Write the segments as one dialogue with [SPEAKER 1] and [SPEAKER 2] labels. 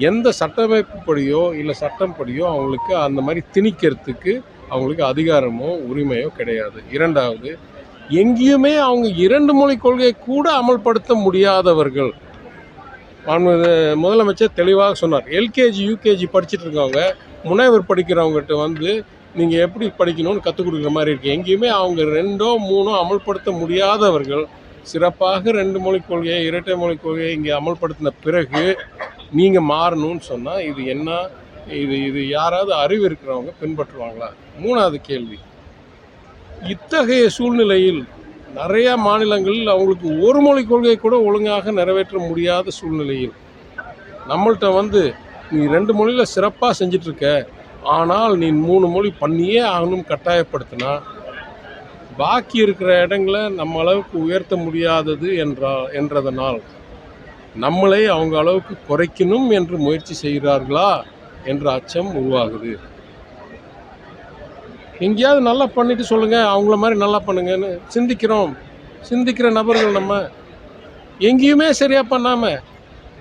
[SPEAKER 1] எந்த சட்டமைப்புப்படியோ இல்லை சட்டம் படியோ அவங்களுக்கு அந்த மாதிரி திணிக்கிறதுக்கு அவங்களுக்கு அதிகாரமோ உரிமையோ கிடையாது. இரண்டாவது, எங்கேயுமே அவங்க 2 மொழி கொள்கையை கூட அமல்படுத்த முடியாதவர்கள். முதலமைச்சர் தெளிவாக சொன்னார். எல்கேஜி யூகேஜி படிச்சுட்டு இருக்கவங்க முனைவர் படிக்கிறவங்ககிட்ட வந்து நீங்கள் எப்படி படிக்கணும்னு கற்றுக் கொடுக்குற மாதிரி இருக்குது. எங்கேயுமே அவங்க 2ஓ 3ஓ அமல்படுத்த முடியாதவர்கள் சிறப்பாக 2 மொழி கொள்கையை இரட்டை மொழி கொள்கையை இங்கே அமல்படுத்தின பிறகு நீங்கள் மாறணும்னு சொன்னால் இது என்ன? இது யாராவது அறிவு இருக்கிறவங்க பின்பற்றுவாங்களா? 3வது கேள்வி, இத்தகைய சூழ்நிலையில் நிறையா மாநிலங்களில் அவங்களுக்கு ஒரு மொழி கொள்கை கூட ஒழுங்காக நிறைவேற்ற முடியாத சூழ்நிலையில் நம்மள்கிட்ட வந்து நீ 2 மொழியில் சிறப்பாக செஞ்சிட்ருக்க, ஆனால் நீ 3 மொழி பண்ணியே ஆகணும் கட்டாயப்படுத்தினா பாக்கி இருக்கிற இடங்களை நம்ம அளவுக்கு உயர்த்த முடியாதது என்றதனால் நம்மளை அவங்க அளவுக்கு குறைக்கணும் என்று முயற்சி செய்கிறார்களா என்ற அச்சம் உருவாகுது. எங்கேயாவது நல்லா பண்ணிட்டு சொல்லுங்கள், அவங்கள மாதிரி நல்லா பண்ணுங்கன்னு சிந்திக்கிற நபர்கள் நம்ம. எங்கேயுமே சரியாக பண்ணாமல்,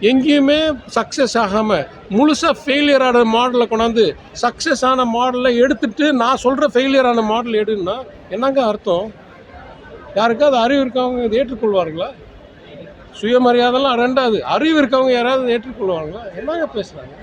[SPEAKER 1] எங்கேயுமே சக்ஸஸ் ஆகாமல், முழுசாக ஃபெயிலியர் ஆன மாடலை கொண்டாந்து சக்ஸஸ் ஆன மாடலை எடுத்துகிட்டு நான் சொல்கிற ஃபெயிலியர் ஆன மாடல் எடுன்னா என்னங்க அர்த்தம்? யாருக்காவது அறிவு இருக்கவங்க இதை ஏற்றுக்கொள்வார்களா? சுயமரியாதைலாம் 2வது, அறிவு இருக்கவங்க யாராவது ஏற்றுக்கொள்வாங்களா? என்னங்க பேசுகிறாங்க?